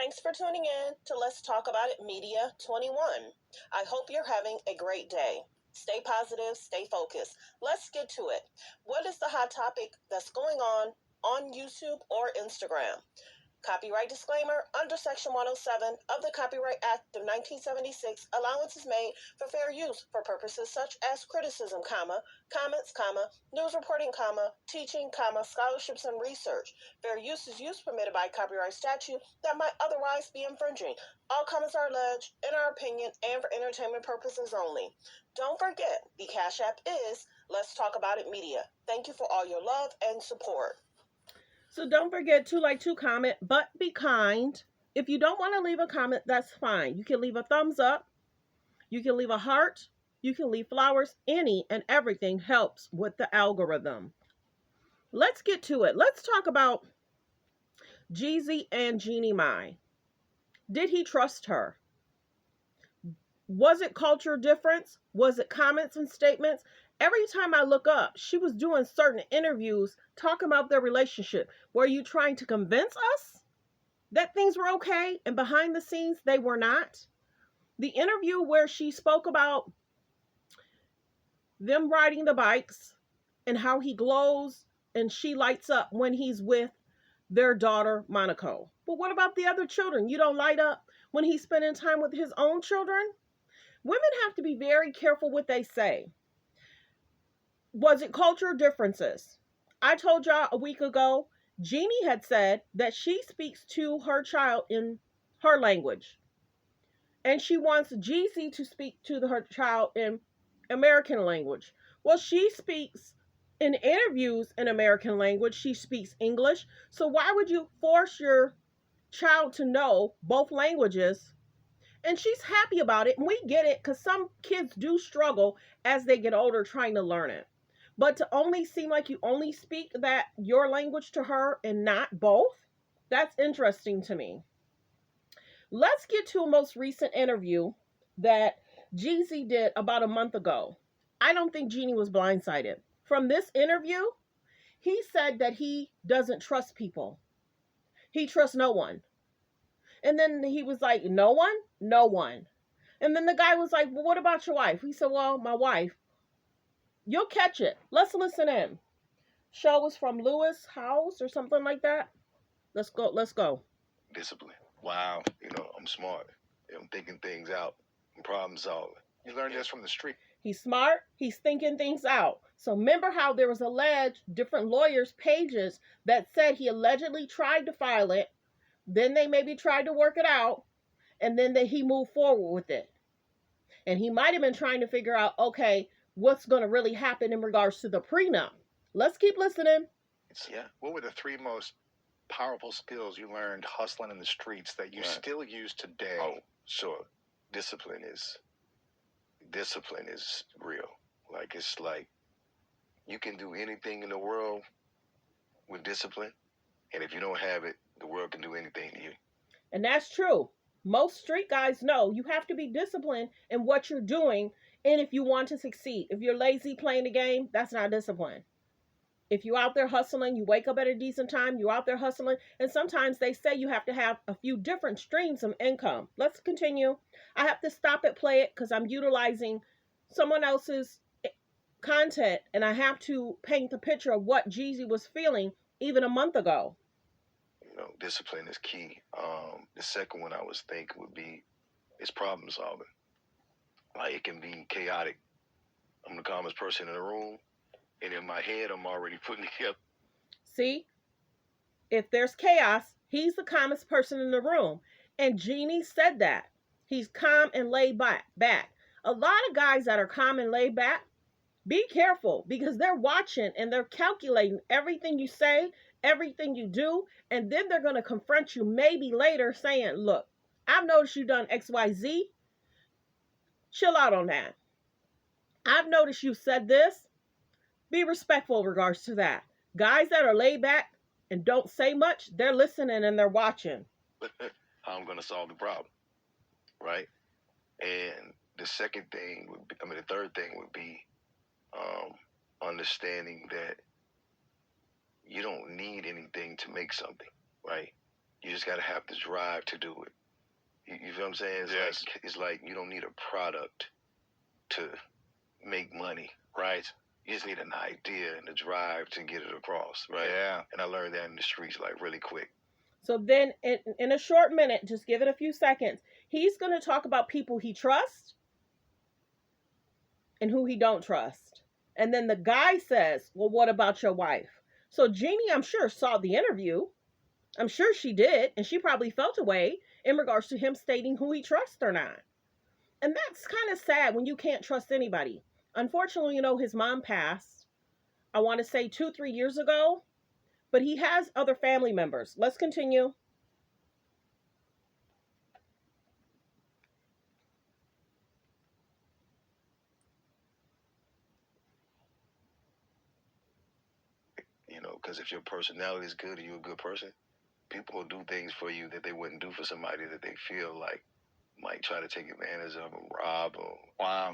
Thanks for tuning in to Let's Talk About It Media 21. I hope you're having a great day. Stay positive, stay focused. Let's get to it. What is the hot topic that's going on YouTube or Instagram? Copyright disclaimer. Under Section 107 of the Copyright Act of 1976, allowance is made for fair use for purposes such as criticism, comments, news reporting, teaching, scholarships and research. Fair use is use permitted by copyright statute that might otherwise be infringing. All comments are alleged, in our opinion, and for entertainment purposes only. Don't forget, the Cash App is Let's Talk About It Media. Thank you for all your love and support. So don't forget to like, to comment, but be kind. If you don't want to leave a comment, that's fine. You can leave a thumbs up. You can leave a heart. You can leave flowers. Any and everything helps with the algorithm. Let's get to it. Let's talk about Jeezy and Jeannie Mai. Did he trust her? Was it culture difference? Was it comments and statements? Every time I look up, she was doing certain interviews talking about their relationship. Were you trying to convince us that things were okay and behind the scenes they were not? The interview where she spoke about them riding the bikes and how he glows and she lights up when he's with their daughter, Monaco. But what about the other children? You don't light up when he's spending time with his own children? Women have to be very careful what they say. Was it cultural differences? I told y'all a week ago, Jeannie had said that she speaks to her child in her language. And she wants Jeezy to speak to her child in American language. Well, she speaks in interviews in American language. She speaks English. So why would you force your child to know both languages? And she's happy about it. And we get it because some kids do struggle as they get older trying to learn it. But to only seem like you only speak that your language to her and not both, that's interesting to me. Let's get to a most recent interview that Jeezy did about a month ago. I don't think Jeannie was blindsided. From this interview, he said that he doesn't trust people. He trusts no one. And then he was like, no one? No one. And then the guy was like, well, what about your wife? He said, well, my wife. You'll catch it. Let's listen in. Show was from Lewis House or something like that. Let's go. Discipline. Wow. I'm smart. I'm thinking things out. I'm problem solving. You learn this from the street. He's smart. He's thinking things out. So remember how there was alleged different lawyers' pages that said he allegedly tried to file it. Then they maybe tried to work it out. And then he moved forward with it. And he might have been trying to figure out, okay, what's going to really happen in regards to the prenup. Let's keep listening. Yeah. What were the three most powerful skills you learned hustling in the streets that you still use today? Oh, sure. Discipline is real. It's like you can do anything in the world with discipline, and if you don't have it, the world can do anything to you. And that's true. Most street guys know you have to be disciplined in what you're doing, and if you want to succeed. If you're lazy playing the game, that's not discipline. If you're out there hustling, you wake up at a decent time, you're out there hustling, and sometimes they say you have to have a few different streams of income. Let's continue. I have to stop it, play it, because I'm utilizing someone else's content, and I have to paint the picture of what Jeezy was feeling even a month ago. Discipline is key. The second one I was thinking would be is problem solving. It can be chaotic. I'm the calmest person in the room, and in my head, I'm already putting together. See, if there's chaos, he's the calmest person in the room. And Jeannie said that. He's calm and laid back. A lot of guys that are calm and laid back, be careful because they're watching and they're calculating everything you say, everything you do, and then they're going to confront you maybe later saying, look, I've noticed you done XYZ. Chill out on that. I've noticed you said this. Be respectful in regards to that. Guys that are laid back and don't say much, they're listening and they're watching. How I'm going to solve the problem, right? And the second thing would be, the third thing would be understanding that you don't need anything to make something, right? You just gotta have the drive to do it. You feel what I'm saying? It's like you don't need a product to make money. Right. You just need an idea and the drive to get it across, right? Yeah. And I learned that in the streets, like, really quick. So then, in a short minute, just give it a few seconds, he's going to talk about people he trusts and who he don't trust. And then the guy says, well, what about your wife? So Jeannie, I'm sure, saw the interview. I'm sure she did. And she probably felt a way in regards to him stating who he trusts or not. And that's kind of sad when you can't trust anybody. Unfortunately, his mom passed, I want to say 2-3 years ago, but he has other family members. Let's continue. Because if your personality is good and you're a good person, people will do things for you that they wouldn't do for somebody that they feel like might try to take advantage of them, rob or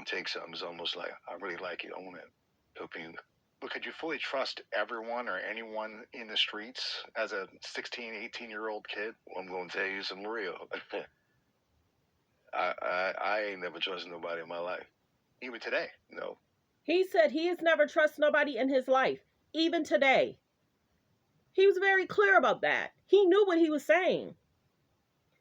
take something. It's almost like, I really like you. I want to help you. But could you fully trust everyone or anyone in the streets as a 16, 18-year-old kid? Well, I'm going to tell you some real. I ain't never trusted nobody in my life. Even today? No. He said he has never trusted nobody in his life, even today. He was very clear about that. He knew what he was saying.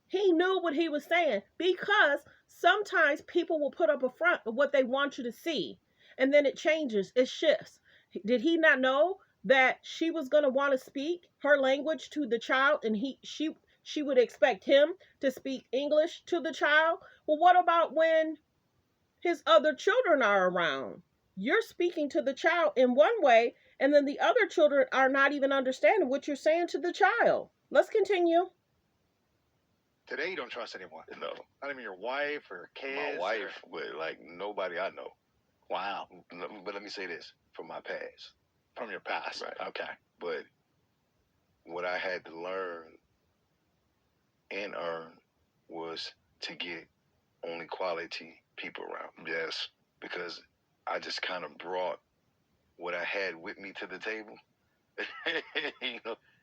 He knew what he was saying, because sometimes people will put up a front of what they want you to see, and then it changes, it shifts. Did he not know that she was going to want to speak her language to the child, and she would expect him to speak English to the child? Well, what about when his other children are around? You're speaking to the child in one way, and then the other children are not even understanding what you're saying to the child. Let's continue. Today you don't trust anyone? No. Not even your wife or kids? My wife, but like nobody I know. Wow. But let me say this, from my past. From your past? Right. Okay. But what I had to learn and earn was to get only quality people around. Yes. Because I just kind of brought what I had with me to the table.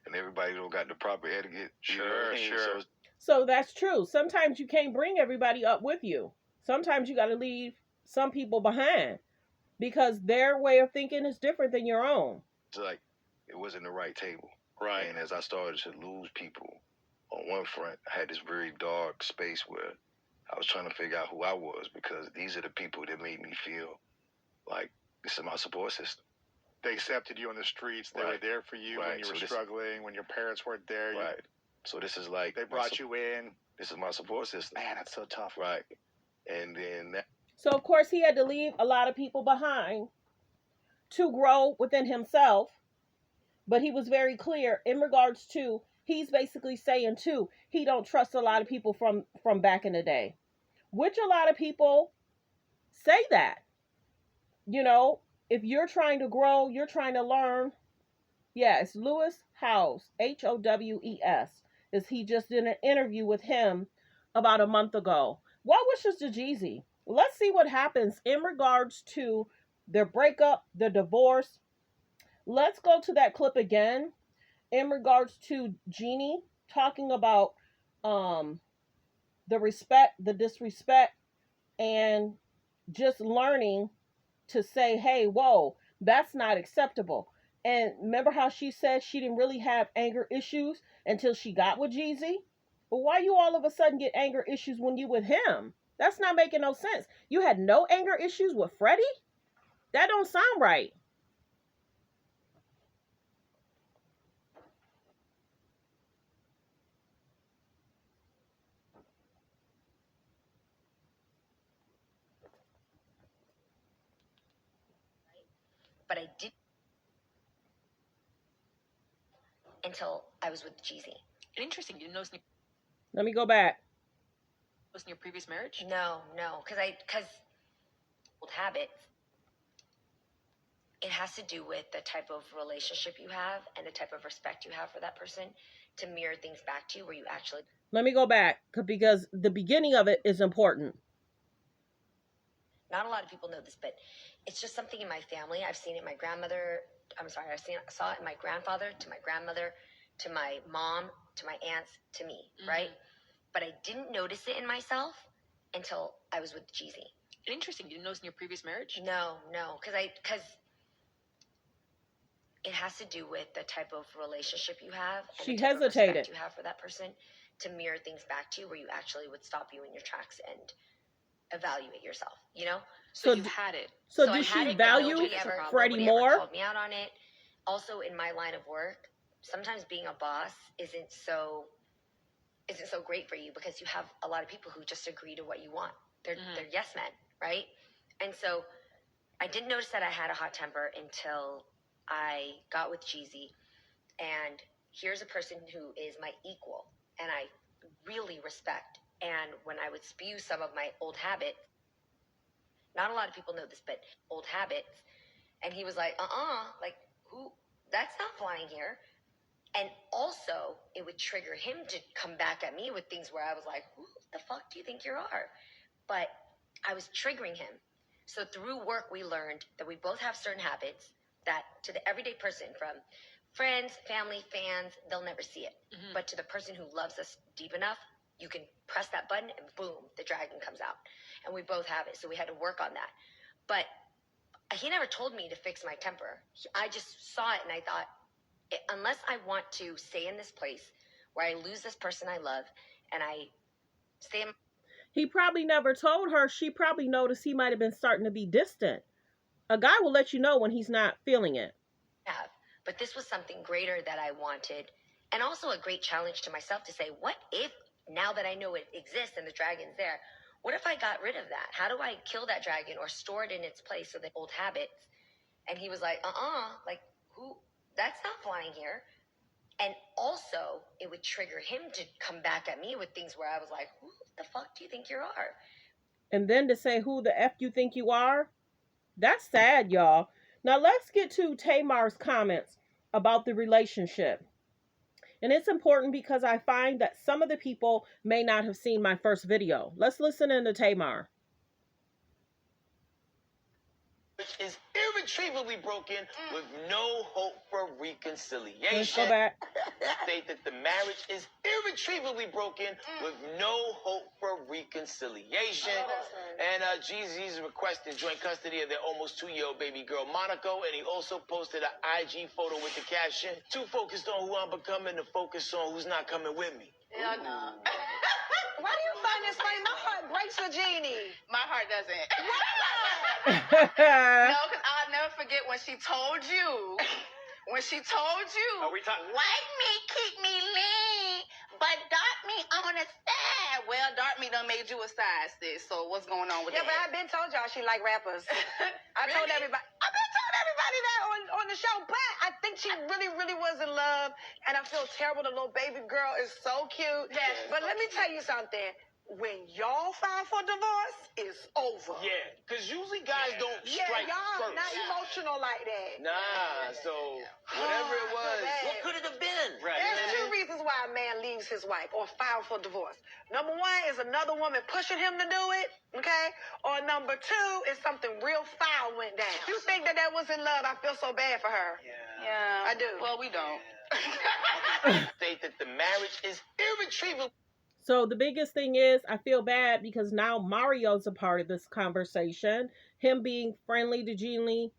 And everybody don't got the proper etiquette. Sure. So that's true. Sometimes you can't bring everybody up with you. Sometimes you got to leave some people behind, because their way of thinking is different than your own. It's like it wasn't the right table. Right. And as I started to lose people on one front, I had this very dark space where I was trying to figure out who I was, because these are the people that made me feel like this is my support system. They accepted you on the streets. They were there for you when you were struggling, when your parents weren't there. Right. So this is like... They brought you in. This is my support system. Man, that's so tough. Right. And then... So, of course, he had to leave a lot of people behind to grow within himself. But he was very clear in regards to, he's basically saying, too, he don't trust a lot of people from back in the day. Which a lot of people say that. If you're trying to grow, you're trying to learn. Yeah, it's Lewis Howes, Howes. He just did an interview with him about a month ago. Well wishes to Jeezy. Let's see what happens in regards to their breakup, their divorce. Let's go to that clip again in regards to Jeannie talking about the respect, the disrespect, and just learning to say, hey, whoa, that's not acceptable. And remember how she said she didn't really have anger issues until she got with Jeezy? Well, why you all of a sudden get anger issues when you with him? That's not making no sense. You had no anger issues with Freddie? That don't sound right. But I did until I was with Jeezy. Interesting. You didn't notice Let me go back. in your previous marriage? No, because old habits. It has to do with the type of relationship you have and the type of respect you have for that person to mirror things back to you where you actually... Let me go back, because the beginning of it is important. Not a lot of people know this, but it's just something in my family. I've seen it in my grandmother. I saw it in my grandfather, to my grandmother, to my mom, to my aunts, to me, right? But I didn't notice it in myself until I was with Jeezy. Interesting. You didn't notice in your previous marriage? No, because it has to do with the type of relationship you have and She the type hesitated. of respect you have for that person to mirror things back to you where you actually would stop you in your tracks and evaluate yourself, you know? So you had it. So I did had she it, but value Freddie nobody more? ever called me out on it. Also, in my line of work, sometimes being a boss isn't so great for you because you have a lot of people who just agree to what you want. They're yes men, right? And so I didn't notice that I had a hot temper until I got with Jeezy. And here's a person who is my equal and I really respect. And when I would spew some of my old habits, not a lot of people know this, but old habits. And he was like, like, who? That's not flying here. And also, it would trigger him to come back at me with things where I was like, who the fuck do you think you are? But I was triggering him. So through work, we learned that we both have certain habits that to the everyday person, from friends, family, fans, they'll never see it. But to the person who loves us deep enough, you can press that button and boom, the dragon comes out. And we both have it. So we had to work on that. But he never told me to fix my temper. I just saw it and I thought, unless I want to stay in this place where I lose this person I love and I stay in. He probably never told her. She probably noticed he might have been starting to be distant. A guy will let you know when he's not feeling it. But this was something greater that I wanted, and also a great challenge to myself to say, what if, now that I know it exists and the dragon's there, what if I got rid of that? How do I kill that dragon or store it in its place so the old habits? And he was like, like, who? That's not flying here. And also, it would trigger him to come back at me with things where I was like, who the fuck do you think you are? And then to say, who the F you think you are? That's sad, y'all. Now let's get to Tamar's comments about the relationship. And it's important because I find that some of the people may not have seen my first video. Let's listen in to Tamar. Which is irretrievably broken with no hope for reconciliation. Let's go back. State that the marriage is irretrievably broken with no hope for reconciliation. And Jeezy's requesting joint custody of their almost 2-year-old baby girl, Monaco. And he also posted an IG photo with the caption, too focused on who I'm becoming to focus on who's not coming with me. Yeah, no. Why do you find this funny? My heart breaks for Jeannie. My heart doesn't. Why? No, because I'll never forget when she told you. When she told you. Are we talking? Like me, keep me lean, but dart me on the side. Well, dart me done made you a side, sis. So what's going on with Yeah, that? but I've been told y'all she like rappers. I told Really? everybody. I've been told everybody that on the show, but I think she really, really was in love, and I feel terrible. The little baby girl is so cute. Yes, But so let me tell you something. When y'all file for divorce, it's over. Yeah, because usually guys don't Yeah, strike y'all first. not emotional like that. Nah, so whatever it was, bad. what could it have been? Right. There's two reasons why a man leaves his wife or files for divorce. Number one is another woman pushing him to do it, okay? Or number two is something real foul went down. You think that was in love, I feel so bad for her. Yeah. I do. Well, we don't. State that the marriage is irretrievable. So the biggest thing is I feel bad because now Mario's a part of this conversation. Him being friendly to Jeannie,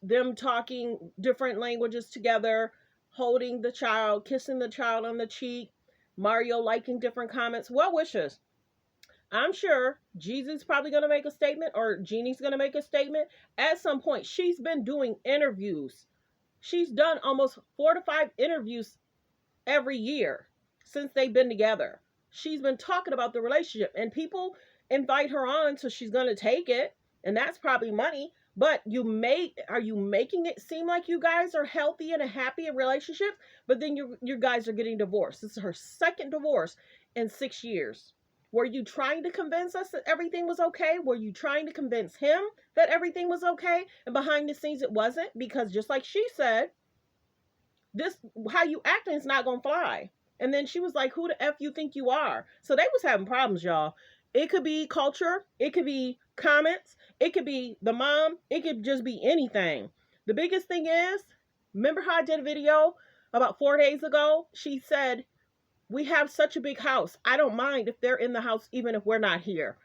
them talking different languages together, holding the child, kissing the child on the cheek, Mario liking different comments. Well wishes. I'm sure Jeezy's probably going to make a statement or Jeannie's going to make a statement at some point. She's been doing interviews. She's done almost 4 to 5 interviews every year since they've been together. She's been talking about the relationship and people invite her on, so she's going to take it, and that's probably money. But are you making it seem like you guys are healthy and a happy relationship, but then you guys are getting divorced? This is her second divorce in 6 years. Were you trying to convince us that everything was okay? Were you trying to convince him that everything was okay? And behind the scenes it wasn't, because just like she said, this how you acting is not gonna fly. And then she was like, who the F you think you are? So they was having problems, y'all. It could be culture, it could be comments, it could be the mom, it could just be anything. The biggest thing is Remember how I did a video about 4 days ago? She said, we have such a big house. I don't mind if they're in the house, even if we're not here.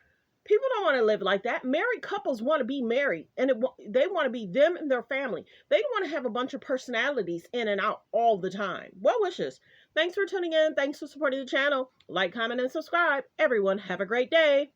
People don't want to live like that. Married couples want to be married, and they want to be them and their family. They don't want to have a bunch of personalities in and out all the time. Well wishes. Thanks for tuning in. Thanks for supporting the channel. Like, comment, and subscribe. Everyone, have a great day.